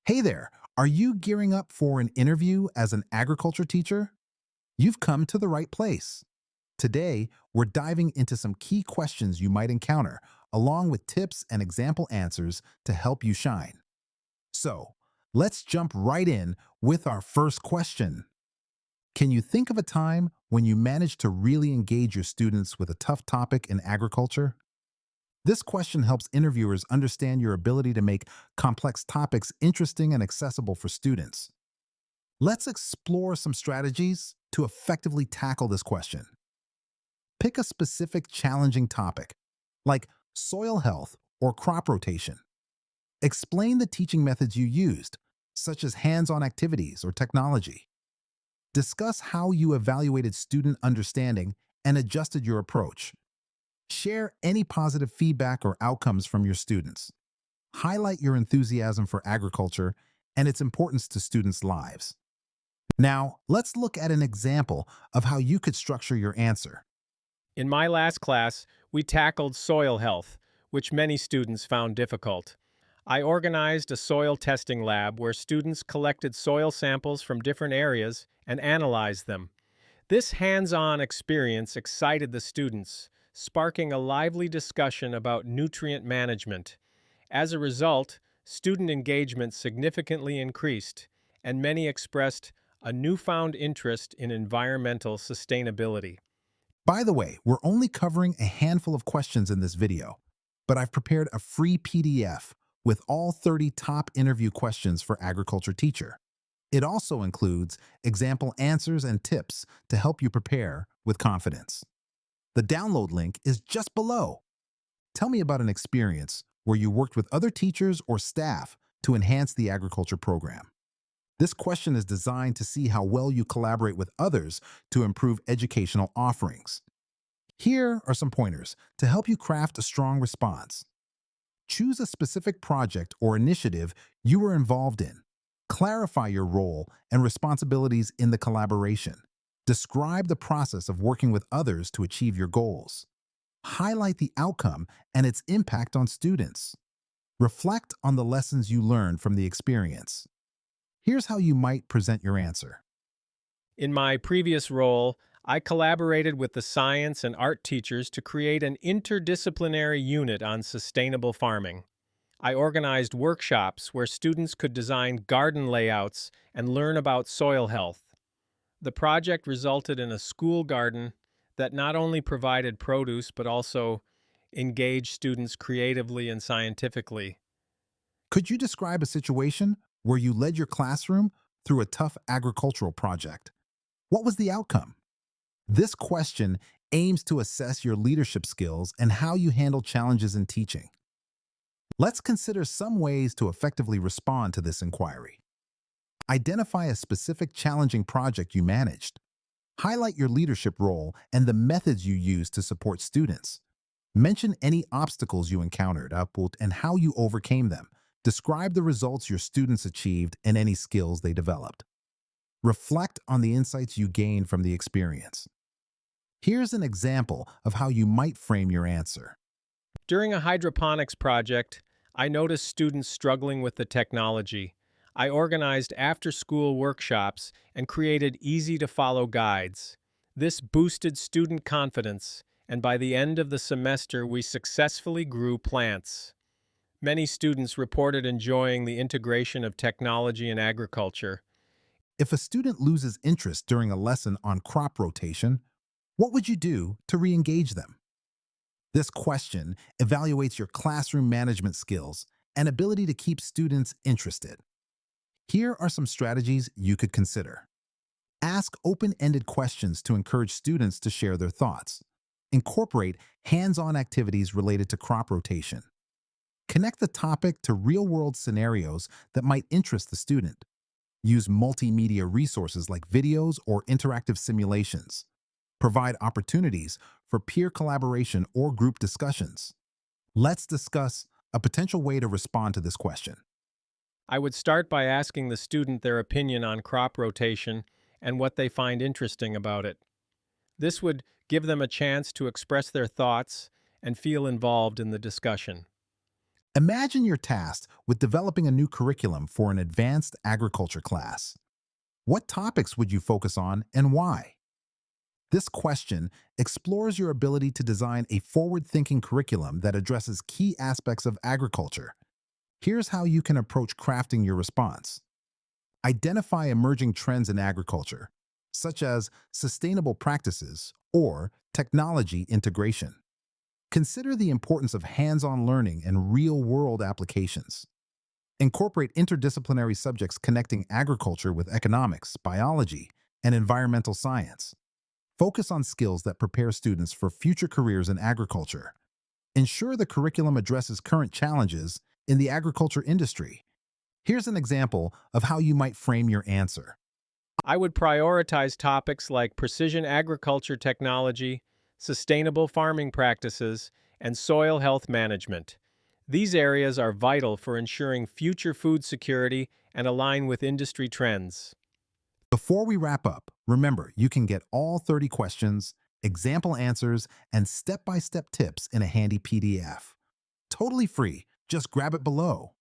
Hey there, are you gearing up for an interview as an agriculture teacher? You've come to the right place. Today, we're diving into some key questions you might encounter, along with tips and example answers to help you shine. So, let's jump right in with our first question. Can you think of a time when you managed to really engage your students with a tough topic in agriculture? This question helps interviewers understand your ability to make complex topics interesting and accessible for students. Let's explore some strategies to effectively tackle this question. Pick a specific challenging topic, like soil health or crop rotation. Explain the teaching methods you used, such as hands-on activities or technology. Discuss how you evaluated student understanding and adjusted your approach. Share any positive feedback or outcomes from your students. Highlight your enthusiasm for agriculture and its importance to students' lives. Now, let's look at an example of how you could structure your answer. In my last class, we tackled soil health, which many students found difficult. I organized a soil testing lab where students collected soil samples from different areas and analyzed them. This hands-on experience excited the students, sparking a lively discussion about nutrient management. As a result, student engagement significantly increased, and many expressed a newfound interest in environmental sustainability. By the way, we're only covering a handful of questions in this video, but I've prepared a free PDF with all 30 top interview questions for agriculture teacher. It also includes example answers and tips to help you prepare with confidence. The download link is just below. Tell me about an experience where you worked with other teachers or staff to enhance the agriculture program. This question is designed to see how well you collaborate with others to improve educational offerings. Here are some pointers to help you craft a strong response. Choose a specific project or initiative you were involved in. Clarify your role and responsibilities in the collaboration. Describe the process of working with others to achieve your goals. Highlight the outcome and its impact on students. Reflect on the lessons you learned from the experience. Here's how you might present your answer. In my previous role, I collaborated with the science and art teachers to create an interdisciplinary unit on sustainable farming. I organized workshops where students could design garden layouts and learn about soil health. The project resulted in a school garden that not only provided produce but also engaged students creatively and scientifically. Could you describe a situation where you led your classroom through a tough agricultural project? What was the outcome? This question aims to assess your leadership skills and how you handle challenges in teaching. Let's consider some ways to effectively respond to this inquiry. Identify a specific challenging project you managed. Highlight your leadership role and the methods you used to support students. Mention any obstacles you encountered and how you overcame them. Describe the results your students achieved and any skills they developed. Reflect on the insights you gained from the experience. Here's an example of how you might frame your answer. During a hydroponics project, I noticed students struggling with the technology. I organized after-school workshops and created easy-to-follow guides. This boosted student confidence, and by the end of the semester, we successfully grew plants. Many students reported enjoying the integration of technology in agriculture. If a student loses interest during a lesson on crop rotation, what would you do to re-engage them? This question evaluates your classroom management skills and ability to keep students interested. Here are some strategies you could consider. Ask open-ended questions to encourage students to share their thoughts. Incorporate hands-on activities related to crop rotation. Connect the topic to real-world scenarios that might interest the student. Use multimedia resources like videos or interactive simulations. Provide opportunities for peer collaboration or group discussions. Let's discuss a potential way to respond to this question. I would start by asking the student their opinion on crop rotation and what they find interesting about it. This would give them a chance to express their thoughts and feel involved in the discussion. Imagine you're tasked with developing a new curriculum for an advanced agriculture class. What topics would you focus on and why? This question explores your ability to design a forward-thinking curriculum that addresses key aspects of agriculture. Here's how you can approach crafting your response. Identify emerging trends in agriculture, such as sustainable practices or technology integration. Consider the importance of hands-on learning and real-world applications. Incorporate interdisciplinary subjects connecting agriculture with economics, biology, and environmental science. Focus on skills that prepare students for future careers in agriculture. Ensure the curriculum addresses current challenges in the agriculture industry. Here's an example of how you might frame your answer. I would prioritize topics like precision agriculture technology, sustainable farming practices, and soil health management. These areas are vital for ensuring future food security and align with industry trends. Before we wrap up, remember you can get all 30 questions, example answers, and step-by-step tips in a handy PDF. Totally free. Just grab it below.